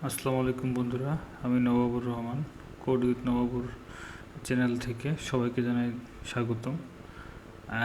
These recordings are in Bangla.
আসসালামু আলাইকুম বন্ধুরা, আমি নবাবুর রহমান, কোড উইথ নবাবুর চ্যানেল থেকে সবাইকে জানাই স্বাগতম।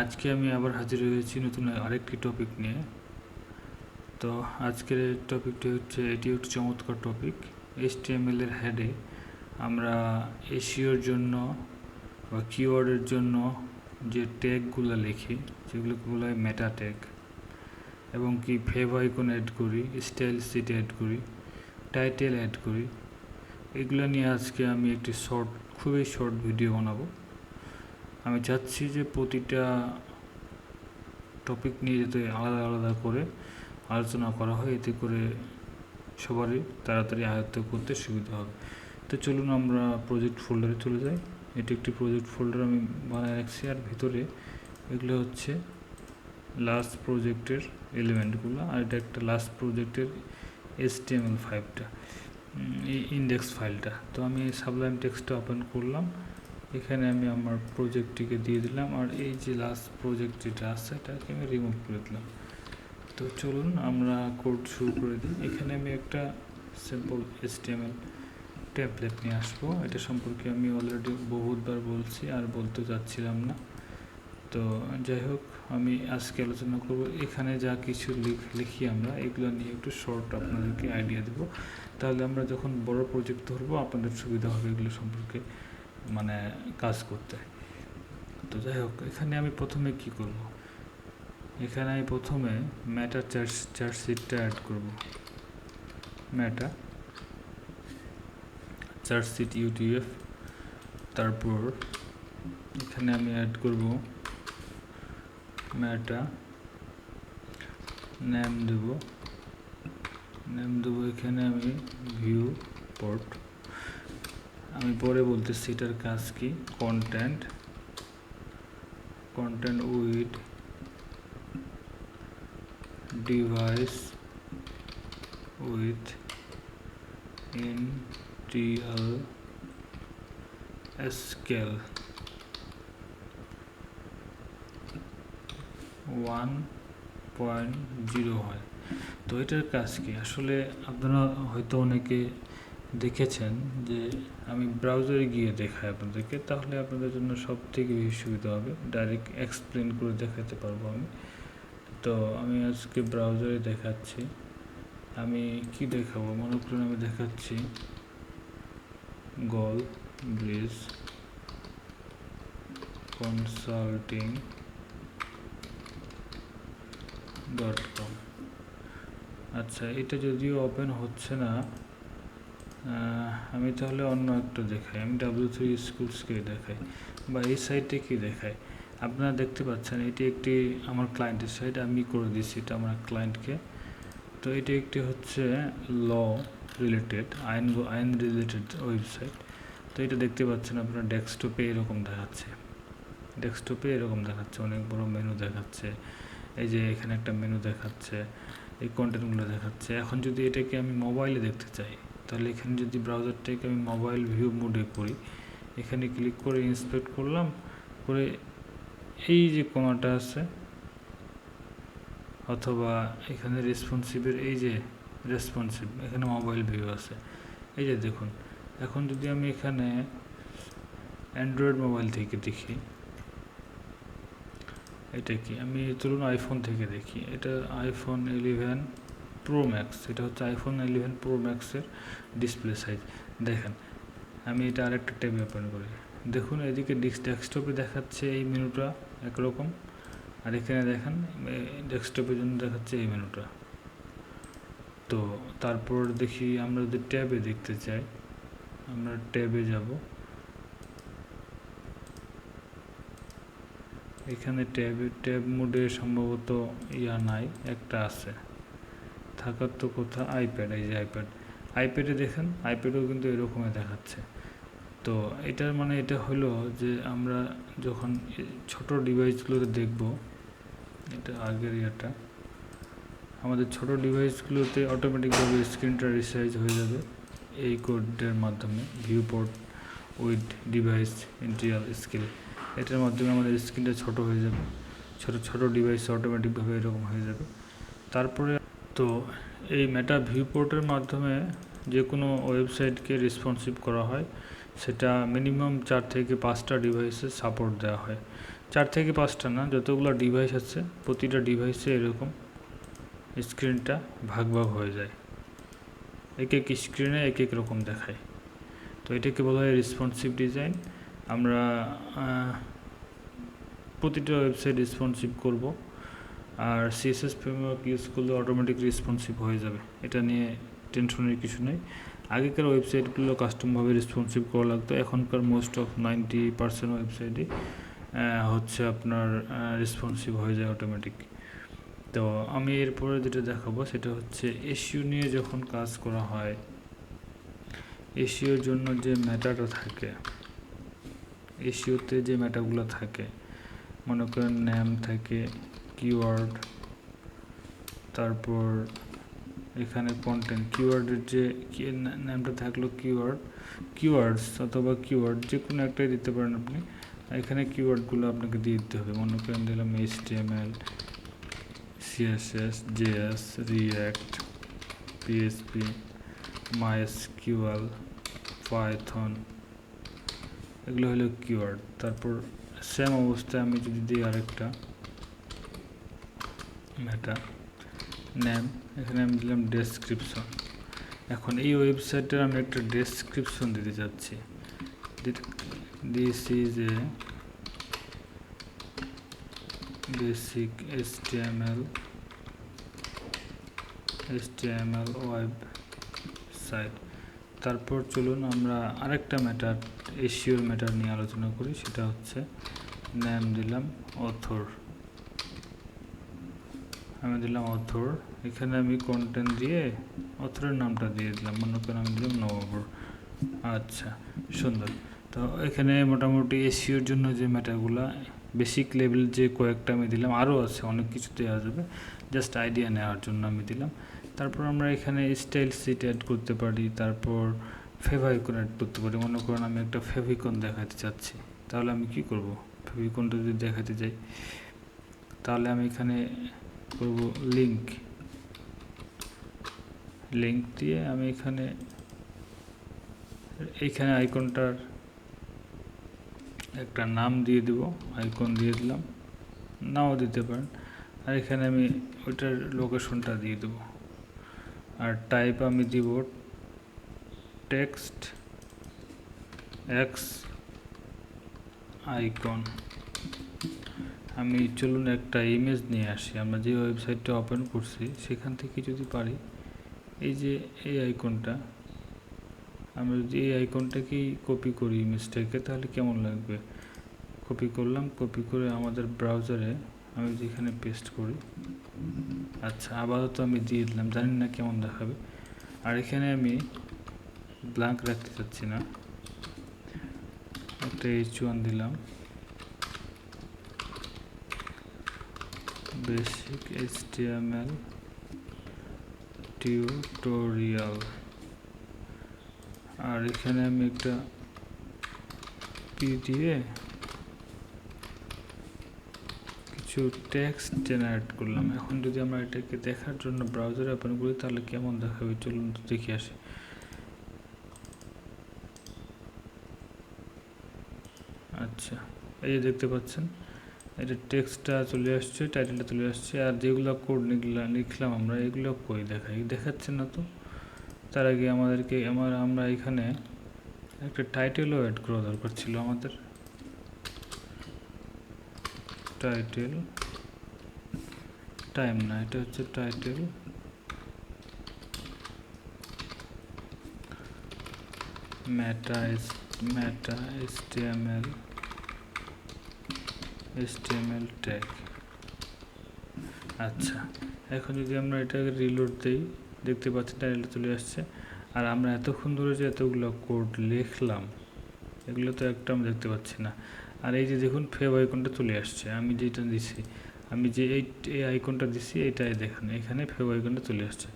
আজকে আমি আবার হাজির হয়েছি নতুন আরেকটি টপিক নিয়ে। তো আজকের টপিকটি হচ্ছে, এটি একটি চমৎকার টপিক। HTML এর হেডে আমরা এসইওর জন্য বা কিওয়ার্ডের জন্য যে ট্যাগগুলো লিখি, যেগুলো বলা হয় মেটা ট্যাগ, এবং কি ফেভ আইকন অ্যাড করি, স্টাইল শিট অ্যাড করি, টাইটেল অ্যাড করি, এগুলো নিয়ে আজকে আমি একটি খুবই শর্ট ভিডিও বানাবো। আমি চাচ্ছি যে প্রতিটা টপিক নিয়ে যাতে আলাদা আলাদা করে আলোচনা করা হয়, এতে করে সবারই তাড়াতাড়ি আয়ত্ত করতে সুবিধা হবে। তো চলুন আমরা প্রজেক্ট ফোল্ডারে চলে যাই। এটি একটি প্রজেক্ট ফোল্ডার আমি বানায় রাখছি, আর ভিতরে এগুলো হচ্ছে লাস্ট প্রজেক্টের এলিমেন্টগুলো, আর এটা একটা লাস্ট প্রজেক্টের HTML5টা এই ইন্ডেক্স ফাইলটা। তো আমি সাবলাইম টেক্সটটা ওপেন করলাম, এখানে আমি আমার প্রজেক্টটিকে দিয়ে দিলাম, আর এই যে লাস্ট প্রজেক্ট যেটা আছে এটাকে আমি রিমুভ করে দিলাম। তো চলুন আমরা কোড শুরু করে দিই। এখানে আমি একটা সিম্পল HTML টেমপ্লেট নিয়ে আসবো। এটা সম্পর্কে আমি অলরেডি বহুতবার বলছি, আর বলতে চাচ্ছিলাম না। তো যাই হোক, আমি আজকে আলোচনা করব এখানে যা কিছু লিখি আমরা, এগুলো নিয়ে একটু শর্ট আপনাদেরকে আইডিয়া দেব। তাহলে আমরা যখন বড় প্রজেক্ট ধরবো আপনাদের সুবিধা হবে এগুলো সম্পর্কে কাজ করতে। তো যাই হোক, এখানে আমি প্রথমে কি করব, এখানে আমি প্রথমে মেটা চার্ট শিটটা অ্যাড করব। মেটা চার্ট শিট UTF, তারপর এখানে আমি অ্যাড করব মেটা নেম দেব এখানে আমি ভিউ পোর্ট। আমি পরে বলতেছি এটার কাজ কি। Content with device with integral scale 1.0 হয়। তো এটার কাজ কি আসলে আপনারা হয়তো অনেকে দেখেছেন যে আমি ব্রাউজারে গিয়ে দেখাই আপনাদেরকে, তাহলে আপনাদের জন্য সব থেকে বেশি সুবিধা হবে, ডাইরেক্ট এক্সপ্লেন করে দেখাতে পারবো আমি। তো আমি আজকে ব্রাউজারে দেখাচ্ছি। আমি কি দেখাবো, মনে করুন আমি দেখাচ্ছি GoldBridge consulting.com। আচ্ছা, এটা যদিও ওপেন হচ্ছে না, আমি তাহলে অন্য একটা দেখাই। আমি W3 স্কুলসকে দেখাই, বা এই সাইটে কি দেখাই। আপনারা দেখতে পাচ্ছেন এটি একটি আমার ক্লায়েন্টের সাইট, আমি করে দিচ্ছি এটা আমার ক্লায়েন্টকে। তো এটি একটি হচ্ছে ল রিলেটেড, আইন রিলেটেড ওয়েবসাইট। তো এটা দেখতে পাচ্ছেন আপনারা ডেস্কটপে এরকম দেখাচ্ছে, অনেক বড় মেনু দেখাচ্ছে। এই যে এখানে একটা মেনু দেখাচ্ছে, এই কন্টেন্টগুলো দেখাচ্ছে। এখন যদি এটাকে আমি মোবাইলে দেখতে চাই, তাহলে এখানে যদি ব্রাউজারটাকে আমি মোবাইল ভিউ মোডে করি, এখানে ক্লিক করে ইন্সপেক্ট করলাম, করে এই যে কোণাটা আছে, অথবা এখানে রেসপন্সিভের এই যে রেসপন্সিভ, এখানে মোবাইল ভিউ আছে। এই যে দেখুন, এখন যদি আমি এখানে অ্যান্ড্রয়েড মোবাইল থেকে দেখি, এটা কি, আমি চলুন আইফোন থেকে দেখি। এটা iPhone 11 Pro Max, এটা হচ্ছে iPhone 11 Pro Max-এর ডিসপ্লে সাইজ। দেখেন, আমি এটা আরেকটা ট্যাবে ওপেন করি, দেখুন এদিকে ডেস্কটপে দেখাচ্ছে এই মেনুটা একরকম, আর এখানে দেখেন ডেস্কটপের জন্য দেখাচ্ছে এই মেনুটা। তো তারপর দেখি আমরা যদি ট্যাবে দেখতে চাই, আমরা ট্যাবে যাব। এখানে ট্যাব মোডে সম্ভবত নাই, একটা আছে, থাকার তো কথা আইপ্যাড। এই যে আইপ্যাডে দেখেন, আইপ্যাডেও কিন্তু এরকমই দেখাচ্ছে। তো এটার এটা হলো যে আমরা যখন ছোট ডিভাইসগুলোতে দেখব, এটা আগের ইয়েটা, আমাদের ছোট ডিভাইসগুলোতে অটোমেটিকভাবে স্ক্রিনটা রিসাইজ হয়ে যাবে এই কোডের মাধ্যমে। Viewport with device integral scale, এটার মাধ্যমে আমাদের স্ক্রিনটা ছোট হয়ে যাবে, ছোট ডিভাইস অটোমেটিকভাবে এরকম হয়ে যাবে। তারপরে তো এই মেটা ভিউপোর্টের মাধ্যমে যে কোনো ওয়েবসাইটকে রেসপন্সিভ করা হয় সেটা মিনিমাম 4 থেকে 5টা ডিভাইসে সাপোর্ট দেওয়া হয়। 4 থেকে 5টা না, যতগুলো ডিভাইস আছে প্রতিটা ডিভাইসে এরকম স্ক্রিনটা ভাগ ভাগ হয়ে যায়, এক এক স্ক্রিনে এক এক রকম দেখায়। তো এটাকে বলা হয় রেসপন্সিভ ডিজাইন। আমরা প্রতিটা ওয়েবসাইট রেসপন্সিভ করব, আর সিএসএস ফ্রেমওয়ার্ক ইউজ করলে অটোমেটিক রেসপন্সিভ হয়ে যাবে, এটা নিয়ে টেনশনের কিছু নেই। আগেকার ওয়েবসাইটগুলো কাস্টমভাবে রেসপন্সিভ করা লাগতো, এখনকার মোস্ট অফ 90% ওয়েবসাইটই হচ্ছে আপনার রেসপন্সিভ হয়ে যায় অটোমেটিক। তো আমি এরপরে যেটা দেখাবো সেটা হচ্ছে এসইও নিয়ে যখন কাজ করা হয়, এসইওর জন্য যে ম্যাটারটা থাকে, এসইওতে যে ম্যাটারগুলো থাকে, মনে করেন নেম থাকে, কিওয়ার্ড, তারপর এখানে কন্টেন্ট, কিওয়ার্ডের যে নামটা থাকলো কিওয়ার্ডস অথবা কিওয়ার্ড যে কোনো একটাই দিতে পারেন আপনি। এখানে কিওয়ার্ডগুলো আপনাকে দিয়ে দিতে হবে। মনে করেন দিলাম HTML, CSS, JS, React, PHP, MySQL, Python, এগুলো হলো কিওয়ার্ড। তারপর সেম অবস্থায় আমি যদি দিই আরেকটা ম্যাটার নেম, এখানে আমি দিলাম ডেসক্রিপশন। এখন এই ওয়েবসাইটের আমি একটা ডেসক্রিপশন দিতে চাচ্ছি। This is a basic HTML website. তারপর চলুন আমরা আরেকটা ম্যাটার, এসইওর ম্যাটার নিয়ে আলোচনা করি। সেটা হচ্ছে নেম দিলাম অথর, আমি দিলাম অথর। এখানে আমি কন্টেন্ট দিয়ে অথরের নামটা দিয়ে দিলাম, মনে করেন আমি দিলাম নভেম্বর। আচ্ছা, সুন্দর। তো এখানে মোটামুটি এসইওর জন্য যে ম্যাটারগুলো বেসিক লেভেল যে কয়েকটা আমি দিলাম, আরও আছে অনেক কিছু দেওয়া যাবে, জাস্ট আইডিয়া নেওয়ার জন্য আমি দিলাম। তারপর আমরা এখানে স্টাইল সিট অ্যাড করতে পারি, তারপর ফেভিকন অ্যাড করতে পারি। মনে করেন আমি একটা ফেভিকন দেখাতে চাচ্ছি, তাহলে আমি কি করব? ফেভিকনটা যদি দেখাতে যাই তাহলে আমি এখানে করব লিঙ্ক দিয়ে আমি এইখানে আইকনটার একটা নাম দিয়ে দেব, আইকন দিয়ে দিলাম, নাও দিতে পারেন। আর এখানে আমি ওইটার লোকেশনটা দিয়ে দেব, আর টাইপ আমি দিব টেক্সট এক্স আইকন। আমি চলুন একটা ইমেজ নিয়ে আসি। আমরা যে ওয়েবসাইটটা ওপেন করছি সেখান থেকে যদি পারি, এই যে এই আইকনটা, আমরা যদি এই আইকনটাকেই কপি করি ইমেজটাকে, তাহলে কেমন লাগবে? কপি করলাম, কপি করে আমাদের ব্রাউজারে আমি যেখানে পেস্ট করি, আচ্ছা আপাতত আমি দিয়ে দিলাম, জানি না কেমন দেখাবে। আর এখানে আমি ব্ল্যাঙ্ক রাখতে চাচ্ছি না, একটা H1 দিলাম, বেসিক HTML টিউটোরিয়াল। আর এখানে আমি একটা পি দিয়ে কিছু টেক্সট জেনারেট করলাম। এখন যদি আমরা এটাকে দেখার জন্য ব্রাউজারে ওপেন করি তাহলে কেমন দেখাবে চলুন দেখে আসি। আচ্ছা, এই যে দেখতে পাচ্ছেন এটা টেক্সটটা চলে আসছে, টাইটেলটা চলে আসছে, আর যেগুলো কোড লিখলাম আমরা এগুলো কই দেখাচ্ছে না তো। তার আগে আমাদেরকে আমরা এখানে একটা টাইটেলও অ্যাড করা দরকার ছিল আমাদের। টাইটেল টাইম না, এটা হচ্ছে টাইটেল মেটা HTML ট্যাগ। আচ্ছা, এখন যদি আমরা এটাকে রিলোড দিই, দেখতে পাচ্ছি টাইটেলটা চলে আসছে। আর আমরা এতক্ষণ ধরে যে এতগুলো কোড লিখলাম এগুলো তো একটা আমি দেখতে পাচ্ছি না। আর এই যে দেখুন ফেভ আইকনটা চলে আসছে, আমি যেটা দিছি, আমি যে এই আইকনটা দিছি এটাই দেখেন, এখানে ফেভ আইকনটা চলে আসছে।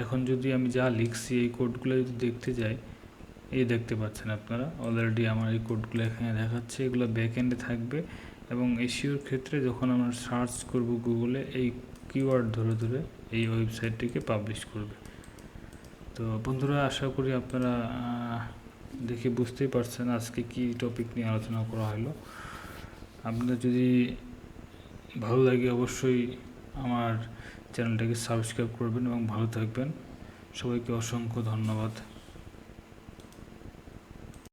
এখন যদি আমি যা লিখছি এই কোডগুলো যদি দেখতে যাই, এই দেখতে পাচ্ছেন আপনারা অলরেডি আমার এই কোডগুলো এখানে দেখাচ্ছে। এগুলো ব্যাকএন্ডে থাকবে এবং এসইওর ক্ষেত্রে যখন আমরা সার্চ করব গুগলে, এই কিওয়ার্ড ধরে ধরে এই ওয়েবসাইটটিকে পাবলিশ করবে। তো বন্ধুরা, আশা করি আপনারা দেখে বুঝতেই পারছেন আজকে কি টপিক নিয়ে আলোচনা করা হলো। আপনাদের যদি ভালো লাগে অবশ্যই আমার চ্যানেলটাকে সাবস্ক্রাইব করবেন এবং ভালো থাকবেন। সবাইকে অসংখ্য ধন্যবাদ।